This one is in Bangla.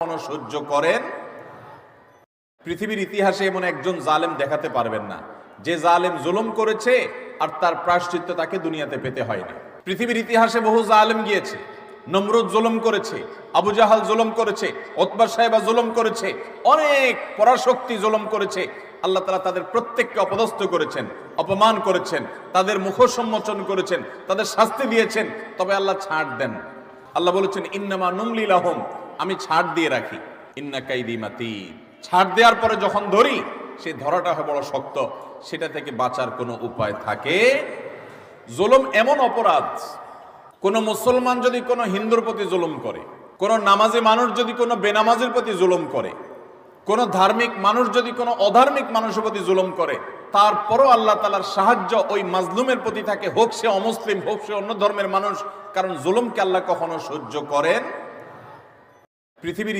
সহ্য করেন। পৃথিবীর ইতিহাসে এমন একজন জালেম দেখাতে পারবেন না যে জালেম জুলুম করেছে আর তার প্রায়শ্চিত্ত তাকে দুনিয়াতে পেতে হয়নি। পৃথিবীর ইতিহাসে বহু জালেম গিয়েছে। নমরুদ জুলুম করেছে, আবু জাহাল জুলুম করেছে, উতবা সাহেবা জুলুম করেছে, অনেক পরাশক্তি জুলুম করেছে। আল্লাহ তাআলা তাদের প্রত্যেককে অপদস্থ করেছেন, অপমান করেছেন, তাদের মুখ সম্মোচন করেছেন, তাদের শাস্তি দিয়েছেন। তবে আল্লাহ ছাড় দেন। আল্লাহ বলেছেন ইন্নামা নুমলি লাহুম, আমি ছাড় দিয়ে রাখি। ইন্না কাইদি মাতিন, ছাড় দেওয়ার পরে যখন ধরি সেই ধরাটা হয় বড় শক্ত, সেটা থেকে বাঁচার কোনো উপায় থাকে। জুলুম এমন অপরাধ, কোন মুসলমান যদি কোনো হিন্দুর প্রতি জুলুম করে, কোন নামাজি মানুষ যদি কোনো বেনামাজির প্রতি জুলুম করে, কোন ধার্মিক মানুষ যদি কোনো অধার্মিক মানুষের প্রতি জুলুম করে, তারপরও আল্লাহ তাআলার সাহায্য ওই মাজলুমের প্রতি থাকে, হোক সে অমুসলিম, হোক সে অন্য ধর্মের মানুষ। কারণ জুলুমকে আল্লাহ কখনো সহ্য করেন। পৃথিবীর